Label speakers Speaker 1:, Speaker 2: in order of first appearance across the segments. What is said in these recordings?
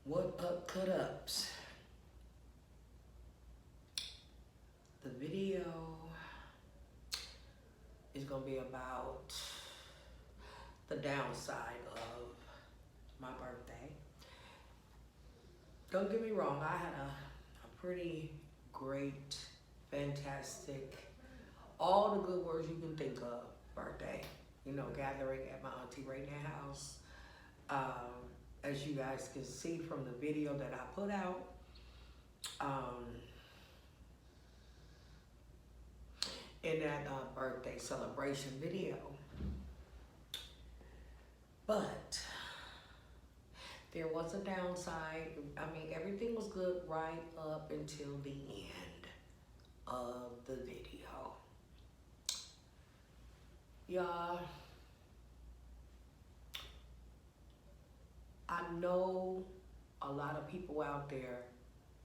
Speaker 1: What up, cut ups? The video is gonna be about the downside of my birthday. Don't get me wrong, I had a pretty great, fantastic, all the good words you can think of birthday. You know, gathering at my Auntie Raenette house. As you guys can see from the video that I put out, in that birthday celebration video. But there was a downside. I mean, everything was good right up until the end of the video. Y'all, I know a lot of people out there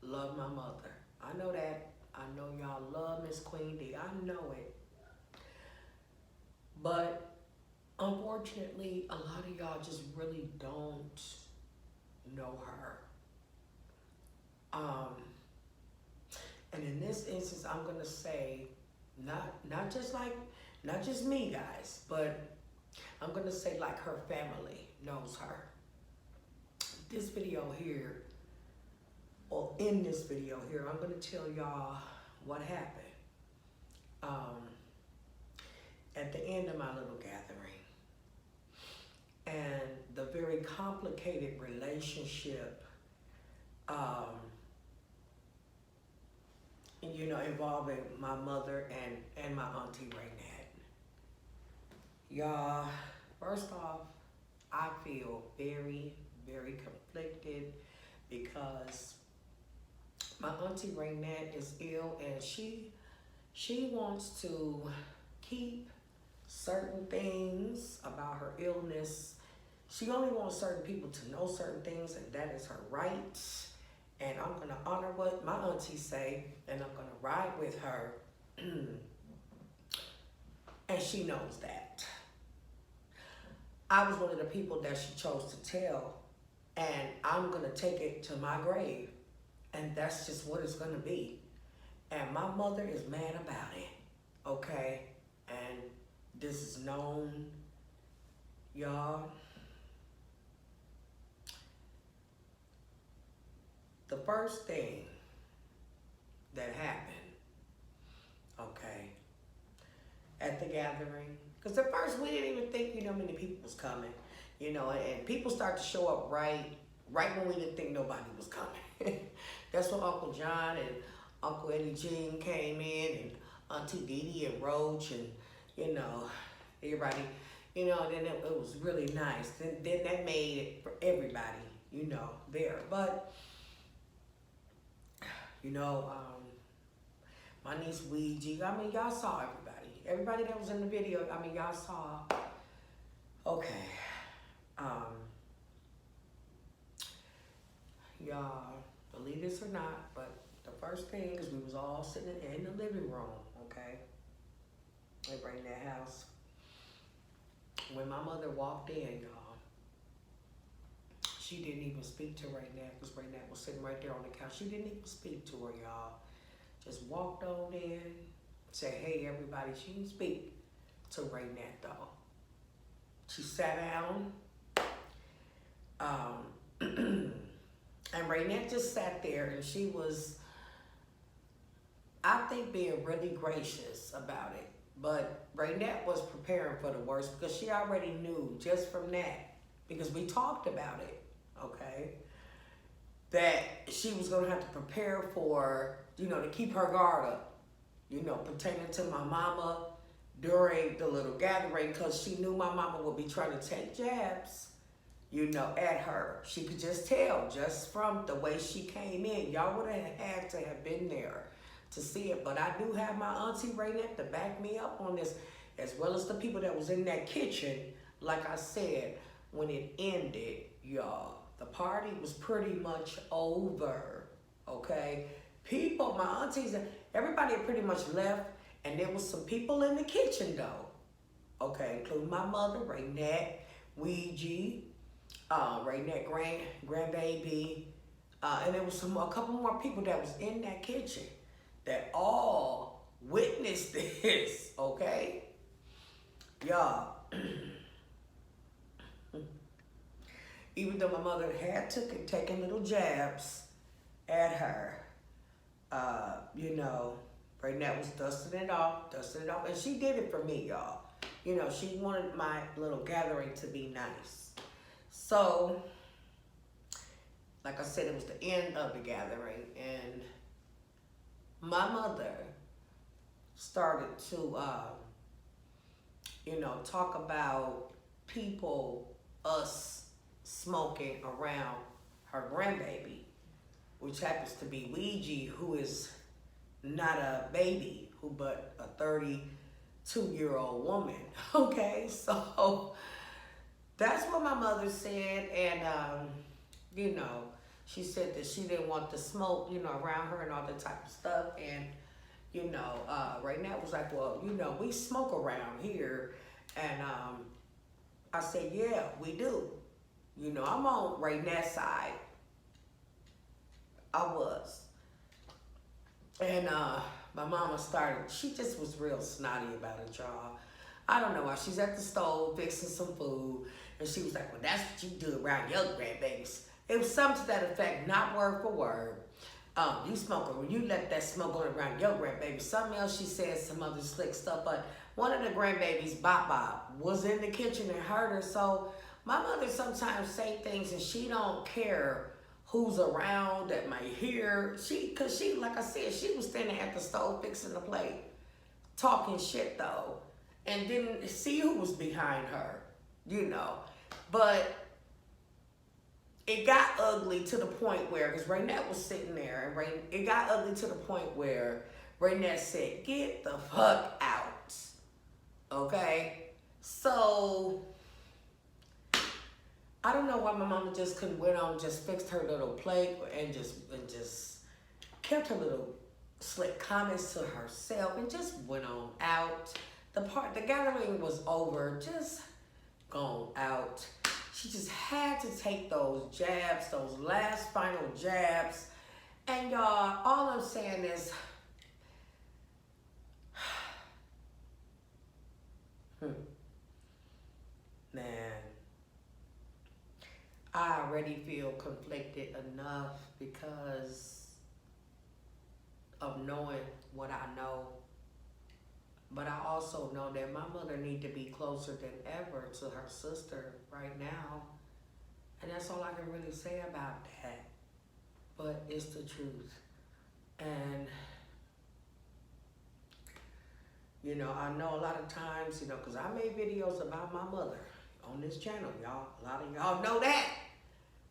Speaker 1: love my mother. I know that. I know y'all love Miss Queen D. I know it. But unfortunately, a lot of y'all just really don't know her. And in this instance, I'm gonna say, not just me, guys, but I'm gonna say like her family knows her. This video here, or in this video here, I'm gonna tell y'all what happened at the end of my little gathering, and the very complicated relationship, you know, involving my mother and my Auntie Raenette. Y'all, first off, I feel very, very conflicted because my Auntie Raenette is ill, and she wants to keep certain things about her illness. She only wants certain people to know certain things, and that is her right. And I'm gonna honor what my auntie say, and I'm gonna ride with her. And she knows that. I was one of the people that she chose to tell, and I'm gonna take it to my grave. And that's just what it's gonna be. And my mother is mad about it, okay? And this is known, y'all. The first thing that happened, okay, at the gathering, because at first we didn't even think, you know, many people was coming, you know, and people start to show up right when we didn't think nobody was coming. That's when Uncle John and Uncle Eddie Jean came in, and Auntie Dee Dee and Roach, and, you know, everybody, you know, and then it was really nice. Then that made it for everybody, you know, there. But, you know, my niece Ouija, I mean, y'all saw everybody. Everybody that was in the video, I mean, y'all saw. Okay. Y'all, believe this or not, but the first thing is we was all sitting in the living room, okay? They bring that house. When my mother walked in, y'all, she didn't even speak to Raenette, because Raenette was sitting right there on the couch. She didn't even speak to her, y'all. Just walked on in, said, hey, everybody. She didn't speak to Raenette, though. She sat down. And Raenette just sat there, and she was, I think, being really gracious about it. But Raenette was preparing for the worst, because she already knew just from that, because we talked about it, okay, that she was going to have to prepare for, you know, to keep her guard up, you know, pertaining to my mama during the little gathering, because she knew my mama would be trying to take jabs, you know, at her. She could just tell just from the way she came in. Y'all would have had to have been there to see it. But I do have my Auntie Raenette to back me up on this, as well as the people that was in that kitchen. Like I said, when it ended, y'all, the party was pretty much over, okay? People, my aunties, everybody had pretty much left, and there was some people in the kitchen, though, okay, including my mother, Raenette, Ouija, Raenette grandbaby, and there was a couple more people that was in that kitchen that all witnessed this. Okay, y'all. Even though my mother had taken little jabs at her, you know, Raenette was dusting it off, and she did it for me, y'all. You know, she wanted my little gathering to be nice. So, like I said, it was the end of the gathering, and my mother started to, you know, talk about people, us smoking around her grandbaby, which happens to be Ouija, who is not a baby, but a 32-year-old woman. Okay, so that's what my mother said, and you know, she said that she didn't want the smoke, you know, around her and all that type of stuff, and you know, Raenette was like, well, you know, we smoke around here, and I said, yeah, we do. You know, I'm on Raenette's side. I was. And my mama started, she just was real snotty about it, y'all. I don't know why. She's at the stove fixing some food, and she was like, well, that's what you do around your grandbabies. It was something to that effect, not word for word. You smoke, when you let that smoke go around your grandbaby. Something else she said, some other slick stuff, but one of the grandbabies, Bop, was in the kitchen and heard her. So my mother sometimes say things and she don't care who's around that might hear. Cause she, like I said, she was standing at the stove fixing the plate, talking shit though, and didn't see who was behind her, you know. But it got ugly to the point where, because Raenette was sitting there, and it got ugly to the point where Raenette said, get the fuck out, okay? So, I don't know why my mama just couldn't went on, just fixed her little plate and just kept her little slick comments to herself and just went on out. The gathering was over, just gone out. She just had to take those jabs, those last final jabs. And y'all, all I'm saying is, man, I already feel conflicted enough because of knowing what I know. But I also know that my mother needs to be closer than ever to her sister right now. And that's all I can really say about that. But it's the truth. And, you know, I know a lot of times, you know, because I made videos about my mother on this channel, y'all. A lot of y'all know that.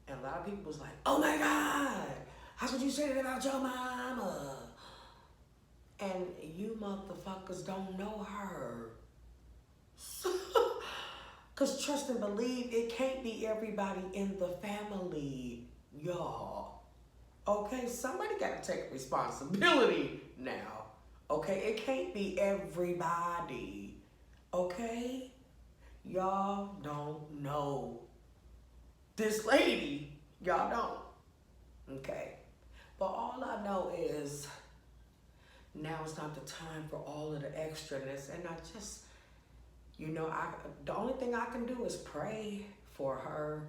Speaker 1: And a lot of people was like, oh my God, how could you say that about your mama? And you motherfuckers don't know her. Because trust and believe, it can't be everybody in the family, y'all. Okay, somebody got to take responsibility now. Okay, it can't be everybody. Okay? Y'all don't know this lady. Y'all don't. Okay? But all I know is now it's not the time for all of the extraness. And I just, you know, the only thing I can do is pray for her.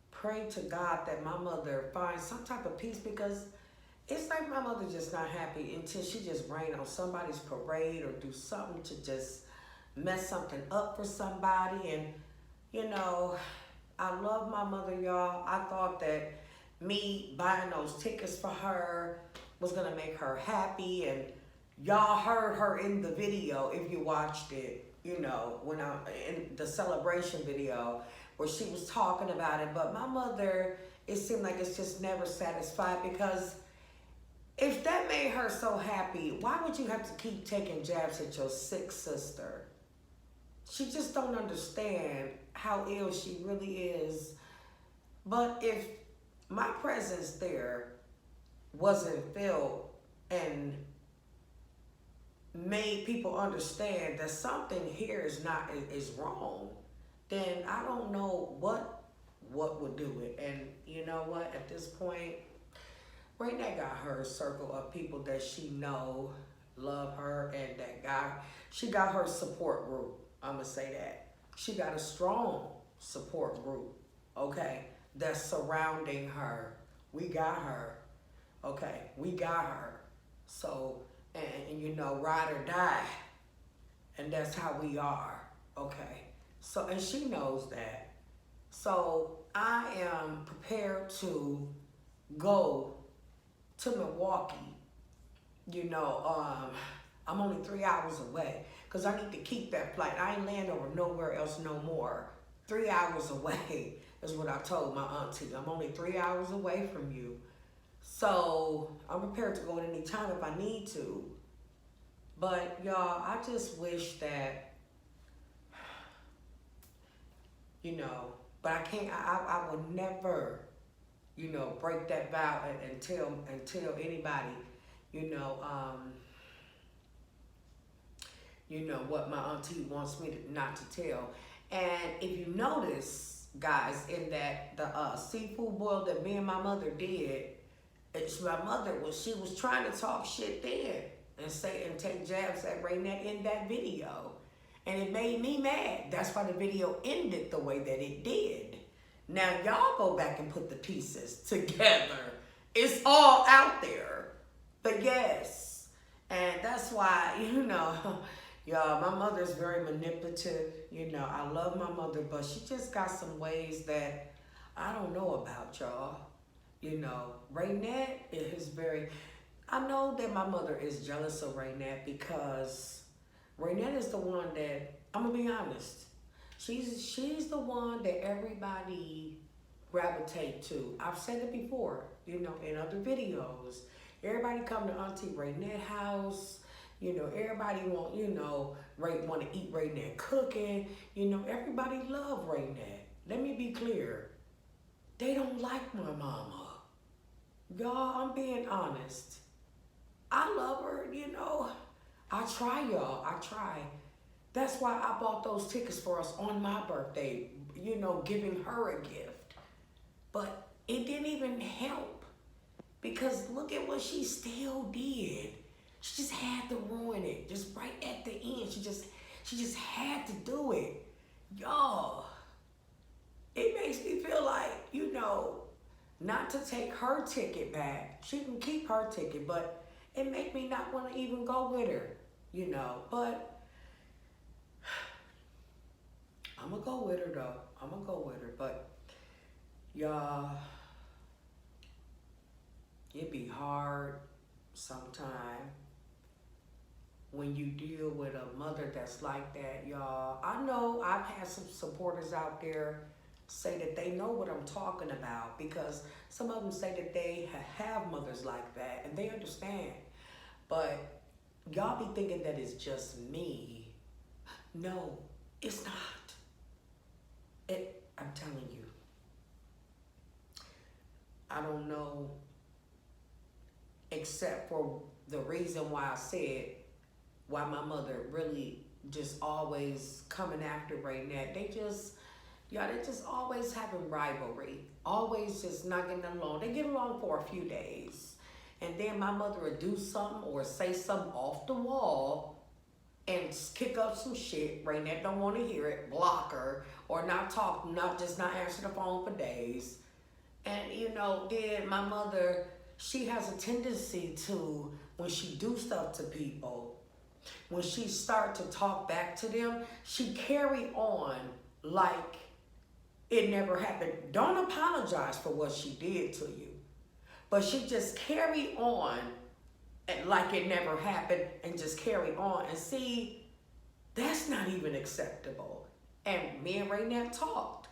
Speaker 1: Pray to God that my mother finds some type of peace, because it's like my mother just not happy until she just rain on somebody's parade or do something to just mess something up for somebody. And, you know, I love my mother, y'all. I thought that me buying those tickets for her was gonna make her happy, and y'all heard her in the video if you watched it, you know, when in the celebration video where she was talking about it. But my mother, it seemed like it's just never satisfied, because if that made her so happy, why would you have to keep taking jabs at your sick sister? She just don't understand how ill she really is. But if my presence there wasn't felt and made people understand that something here is wrong, then I don't know what would do it. And you know what? At this point, Raenette got her circle of people that she know love her, and she got her support group. I'ma say that. She got a strong support group, okay, that's surrounding her. We got her. Okay, we got her. So, and you know, ride or die. And that's how we are. Okay. So, and she knows that. So I am prepared to go to Milwaukee. You know, I'm only 3 hours away because I need to keep that flight. I ain't land over nowhere else no more. 3 hours away is what I told my auntie. I'm only 3 hours away from you. So I'm prepared to go at any time if I need to. But y'all, I just wish that, you know, but I can't, I would never, you know, break that vow and tell anybody, you know, what my auntie wants me to not to tell. And if you notice, guys, in that the seafood boil that me and my mother did, she was trying to talk shit then and take jabs at Raenette in that video. And it made me mad. That's why the video ended the way that it did. Now y'all go back and put the pieces together. It's all out there. But yes, and that's why, you know, y'all, my mother's very manipulative. You know, I love my mother, but she just got some ways that I don't know about, y'all. You know, Raenette is very, I know that my mother is jealous of Raenette because Raenette is the one that, I'm gonna be honest, she's the one that everybody gravitate to. I've said it before, you know, in other videos. Everybody come to Auntie Raenette house, you know, everybody want to eat Raenette cooking, you know, everybody love Raenette. Let me be clear. They don't like my mama. Y'all, I'm being honest. I love her, you know. I try, y'all. I try. That's why I bought those tickets for us on my birthday, you know, giving her a gift. But it didn't even help because look at what she still did. She just had to ruin it, just right at the end. She just had to do it. Y'all, it makes me feel like, you know, not to take her ticket back. She can keep her ticket, but it make me not want to even go with her, you know. But I'm going to go with her, though. I'm going to go with her. But, y'all, it be hard sometimes when you deal with a mother that's like that, y'all. I know I've had some supporters out there say that they know what I'm talking about because some of them say that they have mothers like that and they understand. But y'all be thinking that it's just me. No, it's not. I'm telling you. I don't know, except for the reason why I said why my mother really just always coming after Raenette. They just always having rivalry. Always just not getting along. They get along for a few days. And then my mother would do something or say something off the wall and kick up some shit. Raenette don't want to hear it, block her, or not talk, not answer the phone for days. And you know, then my mother, she has a tendency to, when she do stuff to people, when she start to talk back to them, she carry on like it never happened. Don't apologize for what she did to you. But she just carry on like it never happened and just carry on. And see, that's not even acceptable. And me and Raenette talked.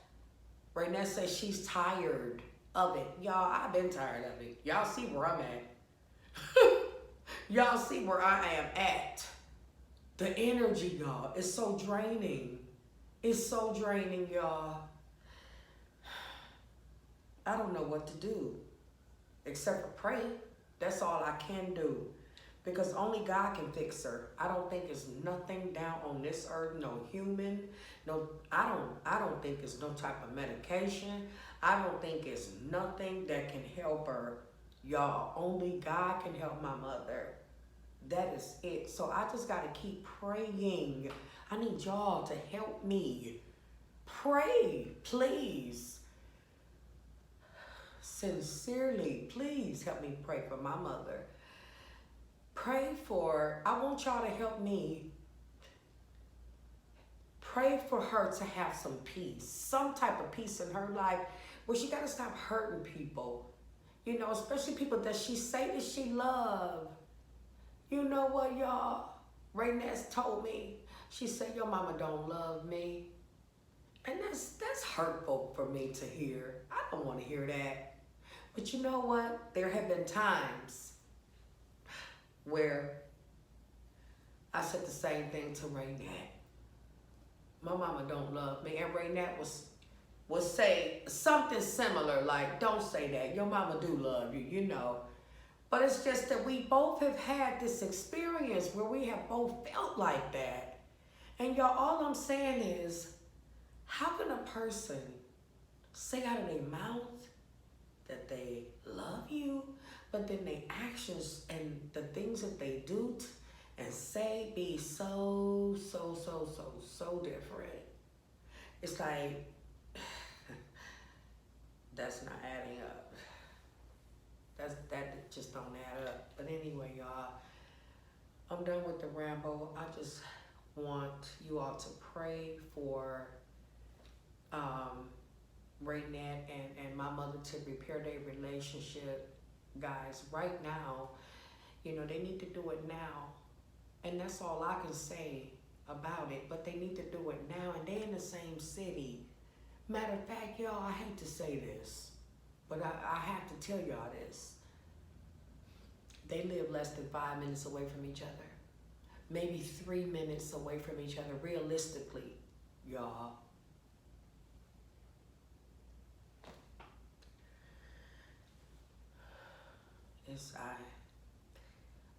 Speaker 1: Raenette says she's tired of it. Y'all, I've been tired of it. Y'all see where I'm at. Y'all see where I am at. The energy, y'all, is so draining. It's so draining, y'all. I don't know what to do except for pray. That's all I can do. because only God can fix her. I don't think it's nothing down on this earth, no human, no, I don't think it's no type of medication. I don't think it's nothing that can help her. Y'all, only God can help my mother. That is it. So I just got to keep praying. I need y'all to help me. Pray, please. Sincerely, please help me pray for my mother. Pray for, I want y'all to help me. Pray for her to have some peace, some type of peace in her life where she got to stop hurting people. You know, especially people that she say that she love. You know what, y'all? Raenette told me. She said, your mama don't love me. And that's hurtful for me to hear. I don't want to hear that. But you know what? There have been times where I said the same thing to Raenette. My mama don't love me. And Raenette would say something similar, like, don't say that. Your mama do love you, you know. But it's just that we both have had this experience where we have both felt like that. And y'all, all I'm saying is, how can a person say out of their mouth that they love you, but then their actions and the things that they do and say be so different? It's like, that's not adding up. That just don't add up. But anyway, y'all, I'm done with the ramble. I just want you all to pray for Raenette and my mother to repair their relationship. Guys, right now, you know, they need to do it now. And that's all I can say about it. But they need to do it now. And they in the same city. Matter of fact, y'all, I hate to say this, but I have to tell y'all this. They live less than 5 minutes away from each other. Maybe 3 minutes away from each other, realistically, y'all.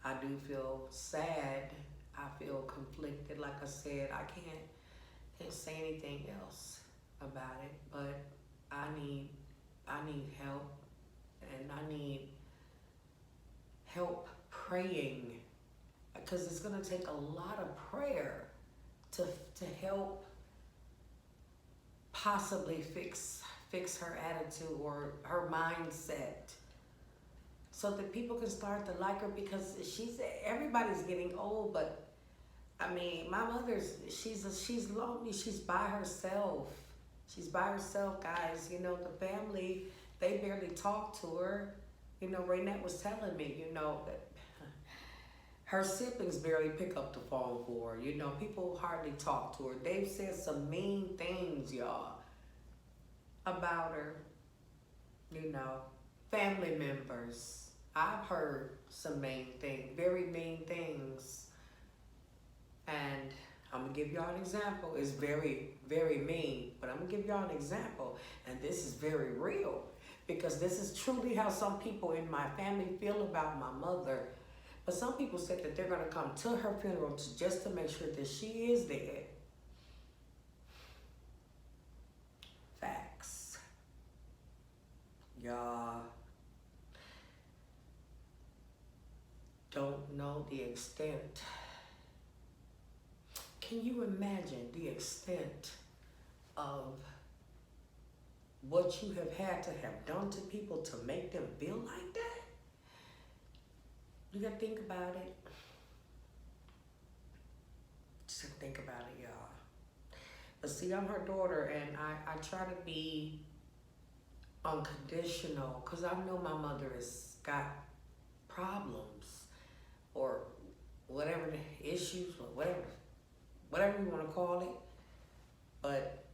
Speaker 1: I do feel sad. I feel conflicted. Like I said, I can't say anything else about it, but I need help, and I need help praying, because it's gonna take a lot of prayer to help possibly fix her attitude or her mindset, so that people can start to like her, because everybody's getting old. But I mean, my mother's she's lonely. She's by herself. She's by herself, guys. You know, the family, they barely talk to her. You know, Raenette was telling me, you know, that her siblings barely pick up the phone for her. You know, people hardly talk to her. They've said some mean things, y'all, about her. You know, family members. I've heard some mean things, very mean things. And I'm gonna give y'all an example. It's very, very mean, but I'm gonna give y'all an example. And this is very real, because this is truly how some people in my family feel about my mother. But some people said that they're gonna come to her funeral just to make sure that she is dead. Facts. Y'all don't know the extent. Can you imagine the extent of what you have had to have done to people to make them feel like that? You gotta think about it. Just think about it, y'all. But see, I'm her daughter, and I try to be unconditional, because I know my mother has got problems or whatever the issues, or whatever you want to call it. But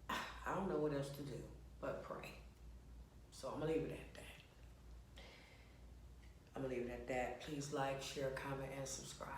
Speaker 1: I don't know what else to do but pray. So I'm gonna leave it at that. Please like, share, comment, and subscribe.